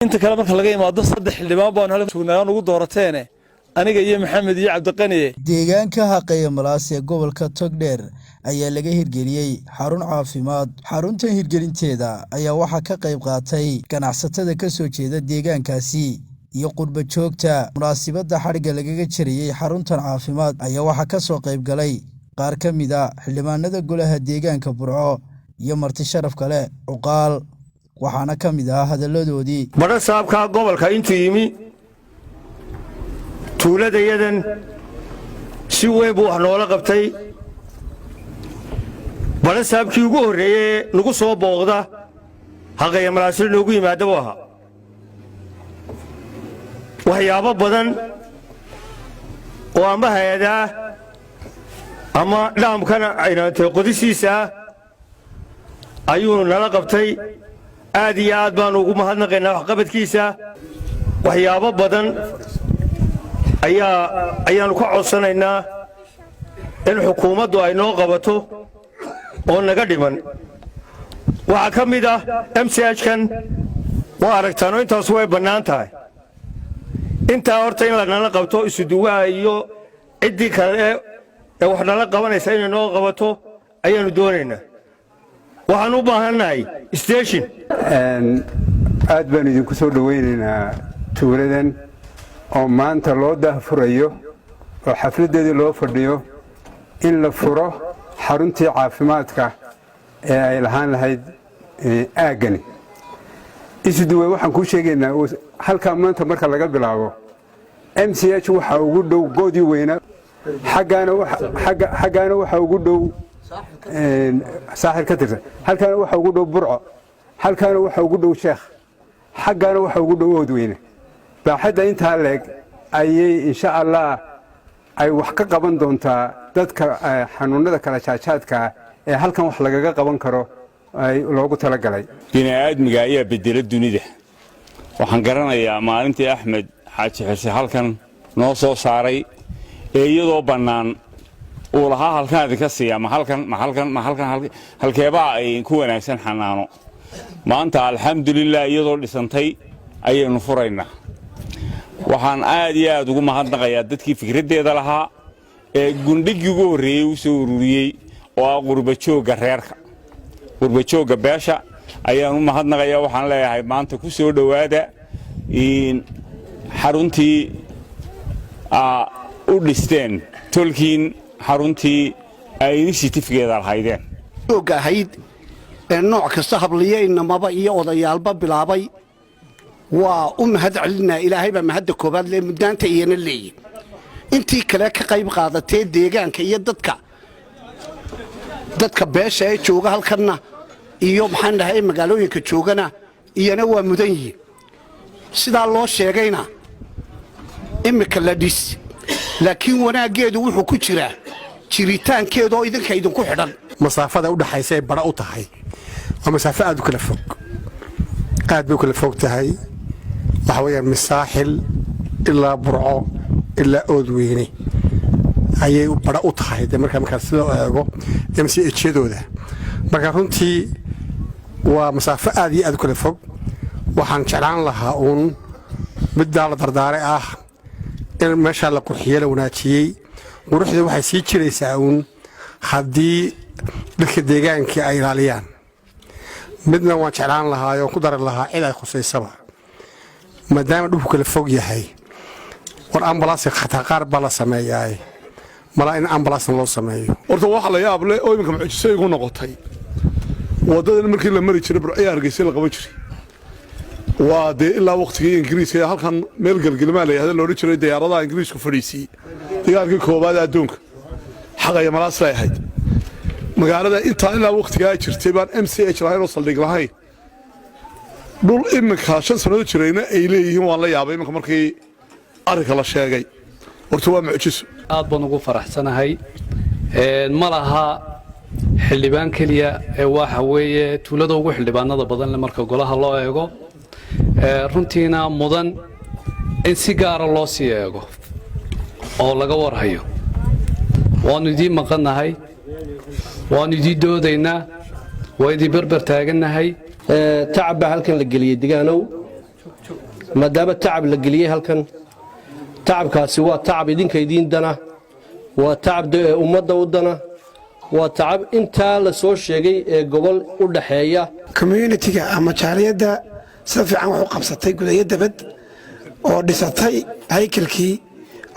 inta kale marka laga imaado saddex xildhibaan baan hal sugnaan ugu doorateene aniga iyo maxamed iyo cabdiqani deegaanka Haqeeye Malaas ee gobolka Togdheer ayaa laga hirgeliyay xarun caafimaad. xarunta hirgelinteeda ayaa waxa ka qayb qaatay ganacsatada ka soo jeeda deegaankaasi iyo qurba joogta. munaasabada xariga lagaga jiriyay xaruntan caafimaad ayaa waxa ka soo qayb galay qaar ka mid ah xildhibaanada golaha deegaanka Burco iyo marti sharaf kale uqaal waxaana ka mid ah hadaladoodii. Bada saabka gobolka intuu yimi tuuladayadan si weyn buu wax noola qabtay. bada saabkii ugu horeeyay nagu soo booqda Haqeeye Malaas noogu yimaado waxa waxyaabo badan oo ama hay'ada ama dhaamkana aynatay qodisiisa ayuu nala qabtay. aad iyo aad baan ugu mahadnaqaynaa waxqabadkiisa. waxyaabo badan ayaanu ka codsanaynaa in xukuumaddu ay noo qabato oo naga dhiman. waxaa ka mid ah MCH-kan waa aragtaan oo intaas way bannaan tahay. intaa horta in la nala qabto isuduwaha iyo ciddii kale ee wax nala qabanaysa inay noo qabato ayaanu doonaynaa. waxaan u baahannahay station. aad baan idinku soo dhaweynaynaa tuuladan oo maanta loo daahfurayo oo xafladeedii loo fadhiyo in la furo xaruntii caafimaadka ee ay lahaan lahayd aagani. isuduwe waxaan kuu sheegaynaa halkaa maanta marka laga bilaabo MCH waxaa ugu dhow goodii weyna xaggaana waxaa ugu dhow saaxir ka tirsan, halkaana waxa ugu dhow Burco, halkaana waxa ugu dhow Sheekh, xaggaana waxa ugu dhow Oodweyne. baaxadda intaa leeg ayay insha Allah ay wax ka qaban doontaa dadka xanuunada kala jaajaadka ee halkan wax lagaga qaban karo ay loogu talagalay. bini'aadmiga ayaa bedela dunida. waxaan garanayaa maalintii Axmed Xaaji Xirsi halkan noo soo saaray ee iyadoo bannaan uu lahaa halkan idinka siiya ma halkan halkeeba ay ku wanaagsan xanaano. maanta alxamdulillah iyadoo dhisantay ayaynu furaynaa. waxaan aad iyo aad ugu mahadnaqayaa dadkii fikraddeeda lahaa ee gundhigii ugu horreeyey u soo ururiyey oo ah qurba joogga reerka, qurba joogga beesha ayaan u mahadnaqayaa. waxaan leeyahay maanta ku soo dhowaada xaruntii u dhisteen tolkiin, xaruntii ay initiative-geeda lahaydeen joogga ahayd ee nooc kasta habliye inamaba iyo odayaalba bilaabay. waa u mahad celinaa. ilaahay baa mahadda koobaad lee muddaanta iyana leeyihin. intii kale ka qayb qaadatee deegaanka iyo dadka beesha ee jooga halkanna iyo maxaan dhahay magaalooyinka joogana iyana waa mudan yihiin. sidaa loo sheegayna imika la dhis, laakiin wanaaggeedu wuxuu ku jiraa jiritaankeeda oo idinka idinku xidhan. masaafada u dhaxaysa ee bara u tahay waa masaafo aad u kala fog, aad bay u kala fog tahay. waxa weeyaan Masaaxil ilaa Burco ilaa Oodweyne ayay bara u tahay markaa si loo eego MCH-yadooda. marka runtii waa masaafo aad iyo aad u kala fog. waxaan jeclaan lahaa uun middaa la dardaaray ah in meeshaa la qurxiyey, la wanaajiyey. quruxda waxay sii jiraysaa uun haddii dadka deegaankii ay ilaaliyaan. midna waan jeclaan lahaa oo ku dari lahaa cid ay khusaysaba, maadaama dhulku kala fog yahay. war ambalaaska xataa qaar baa la sameeyaa, malaa in ambalaasna loo sameeyo. horta waxa la yaab leh oo iminka mucjisay igu noqotay wadadan markii la mari jiray Burco Hargeysa la qaban jiray. waa dee ilaa waqtigii Ingiriiska halkan meel galgalmaa la yiraahdo loo jiray diyaaradaha Ingiriisku fadhiisay dagaalkii koobaad adduunka. Haqeeye Malaas ay ahayd magaalada inta ilaa waqtigaa jirtay baan MCH lahayn oo saldhig lahayn. dhul iminka 5 sano jirayna ay leeyihiin waan la yaabay iminka markii arrinka la sheegay. horta waa mucjiso. aad baan ugu faraxsanahay. ma laha xildhibaan kaliya ee waxa weeye tuulada ugu xildhibaanada badan leh marka golaha loo eego. runtiina mudan in si gaara loo sii eego oo laga warhayo. waanu idin maqannahay, waanu idin doodaynaa, waa idin berber taagannahay. تعب halkan la geliyay digaanow maadaama tacab la geliyey halkan tacabkaasi waa tacab idinka idiin dana waa tacab ummadda u dana waa tacab intaa la soo sheegay ee gobol u dhaxeeya communitiga ama jaaliyadda sida fiican wax u qabsatay gudayo dabad oo dhisatay haykalkii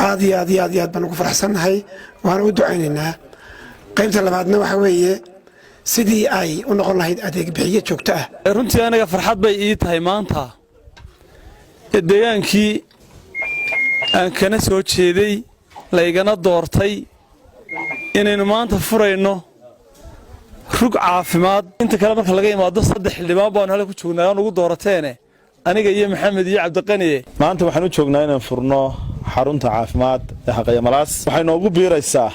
aad iyo aad iyo aad iyo aad baan ugu faraxsannahay waana u ducaynaynaa qaybta labaadna waxa weeye sidii ay u noqon lahayd adeeg bixiye joogto ah runtii aniga farxad bay ii tahay maanta deegaankii aan kana soo jeeday laygana doortay inaynu maanta furayno rug caafimaad inta kale marka laga imaado 3 xildhibaan baan halka ku joognaa aan ugu doorateene aniga iyo maxamed iyo cabdiqani maanta waxaan u joognaa inaan furno xarunta caafimaad ee Haqaya Malaas waxay noogu biiraysaa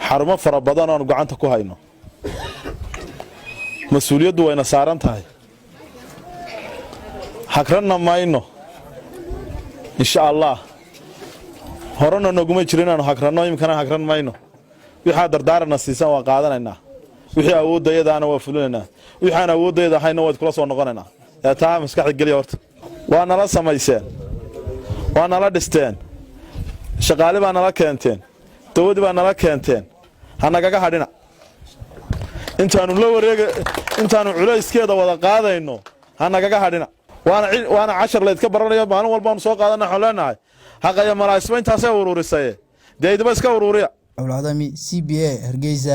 xarumo fara badan oo aan gacanta ku hayno mas'uuliyaddu wayna saaran tahay hakranna mayno insha Allah horena naguma jirin aanu hakranno imkana hakran mayno wixii dardaarana siisan waa qaadanaynaa wixii awoodayadaana waa fulinaynaa wixii aan awoodayada hayna waa kula soo noqonaynaa taa maskaxda galiya horta waa nala samayseen waa nala dhisteen shaqaale baa nala keenteen dawladda baa nala keenteen hanagaga hadhina intaanu culayskeeda wada qaadayno hanagaga hadhina waana 10 leed ka baranayo maalin walba aan soo qaadanaa xoleenahay Haqaya Malaas intaasay ururisay deedba iska ururiya awlaadami CBA Hargeysa